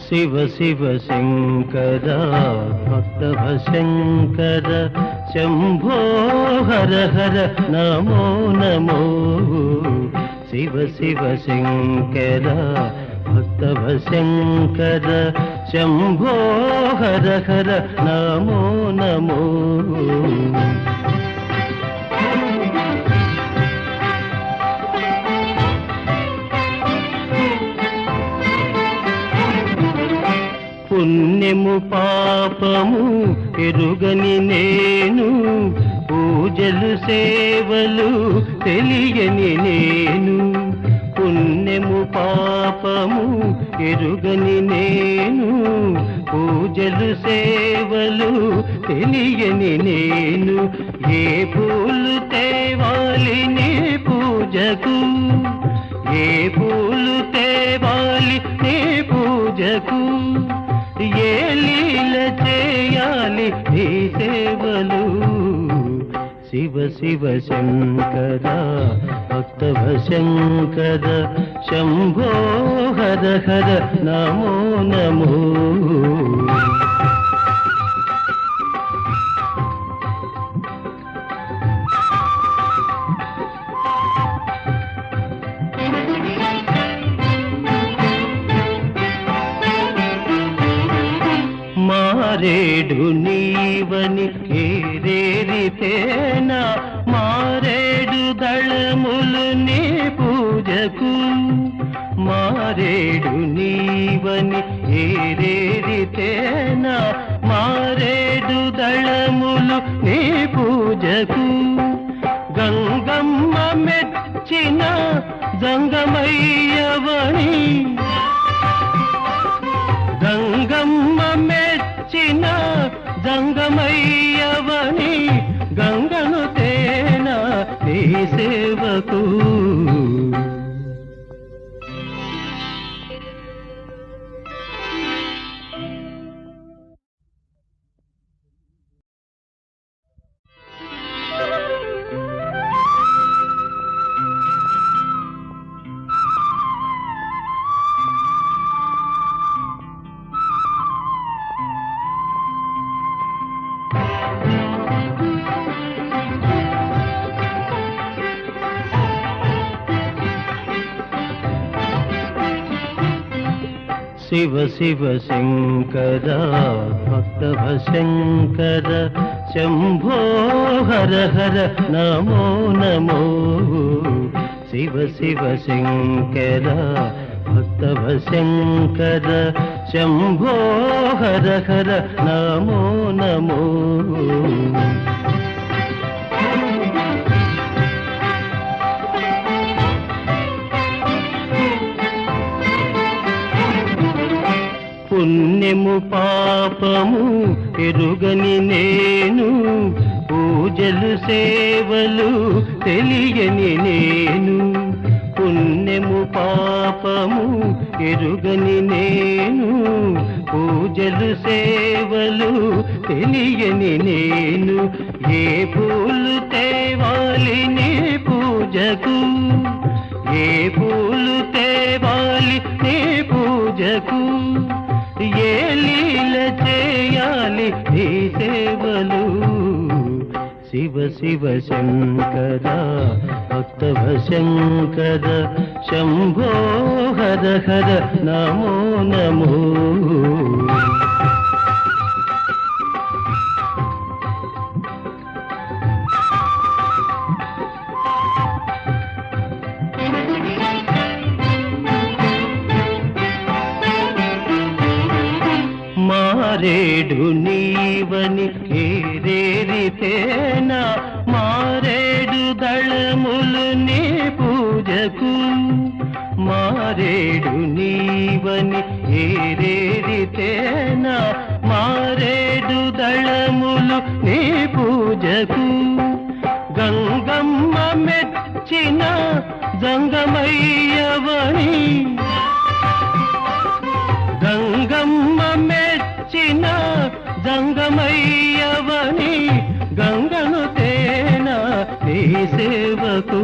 శివ శివ శంకర భక్తవ శంకర శంభో హర హర నమో నమో. శివ శివ శంకర భక్తవ శంకర శంభో హర హర నమో నమో. పుణ్యము పాపము ఎరుగని నేను, పూజలు సేవలు తెలియని నేను. పుణ్యము పాపము ఎరుగని నేను, పూజలు సేవలు తెలియని నేను. ఏ పూలు తేవాలి నీ పూజకు, ఏ పూలు తేవాలి నీ పూజకు. ఏ లీల చేయాలి నీ సేవలు. శివ శివ శంకర భక్తవ శంకర శంభో హర హర నమో నమో. మారేడు నీవని ఏరేరితేనా, మారేడు దళములు నీ పూజకు. మారేడు నీవని ఏరేరితేనా, మారేడు దళములు నీ పూజకు. గంగమ్మ మెచ్చిన జంగమయ్యవని, గంగమ్మ మెచ్చిన జంగమయ్యవని. గంగను తేనా నీ సేవకు. శివ శివ శంకర భక్తవ శంకర శంభో హర హర నమో నమో. శివ శివ శంకర భక్తవ శంకర శంభో హర హర నమో నమో. పుణ్యము పాపము ఎరుగని నేను, పూజలు సేవలు తెలియని నేను. పుణ్యము పాపము ఎరుగని నేను, పూజలు సేవలు తెలియని నేను. ఏ పూలు తేవాలి నీ పూజకు, ఏ పూలు తేవాలి నీ పూజకు. ఏ లీల చేయాలి నీ సేవలు. శివ శివ శంకర భక్తవ శంకర శంభో హర హర నమో నమో. మారేడు నీవని ఏరేరితేనా, మారేడు దళములు నీ పూజకు. మారేడు నీవని ఏరేరితేనా, మారేడు దళములు నీ పూజకు. గంగమ్మ మెచ్చిన జంగమయ్యవని, గంగమ్మ మెచ్చిన జంగమయ్యవని. గంగను తేనా నీ సేవకు.